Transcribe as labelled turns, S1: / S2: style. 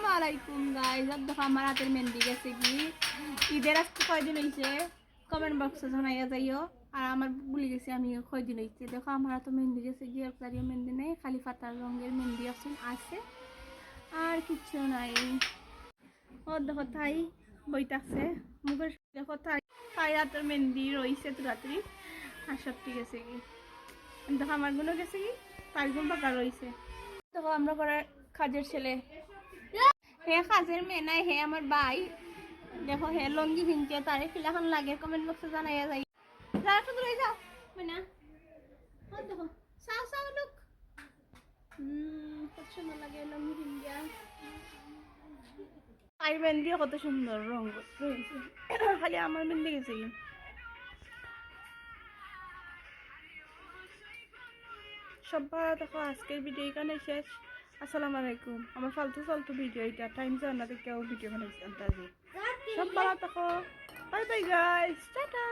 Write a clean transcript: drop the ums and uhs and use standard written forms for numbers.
S1: আসসালামু আলাইকুম গাইস, अब देखो हमारा हाथ में मेहंदी গেছে কি ঈদের আজকে কয়দিন হইছে কমেন্ট বক্সে জানাইয়া যাইও। আর আমার ভুলে গেছি আমি কয়দিন হইছে। দেখো আমার হাতে মেহেন্দি গেছে কি, একটারিও মেহেন্দি নেই, খালি পাতার রঙের মেহেন্দি আছে আর কিছু নাই। ও দেখো তাই বইতাছে মুখের, দেখো তাই তাই হাতের মেহেন্দি রইছে তুরাতুরি আর সব ঠিক আছে কি। দেখো আমার গুলো গেছে কি, তার গুণ পাকা রইছে। দেখো আমরা করার কাজের ছেলে, হে কাজের মেয়ে নাই, হে আমার ভাই। দেখো হে লঙ্গি ভিনতে তারে কিলাখান লাগে কমেন্ট বক্সে জানাইয়া যাই। যাও শুধু রয়ে যাও না, দেখো সাও সাও লুক, কত সুন্দর লাগে লঙ্গি ভিন্দিয়া। আর মেহেন্দিও কত সুন্দর রঙ রয়েছে, খালি আমার মেহেন্দি গেছে কি। সবাই দেখো আজকের ভিডিও এখানে শেষ। আসসালামু আলাইকুম। আমার ফালতু ভিডিও, এটা টাইম যায় না, কেউ ভিডিও বানাইছে। সব ভালো থাকো, বাই বাই গাইস, টাটা।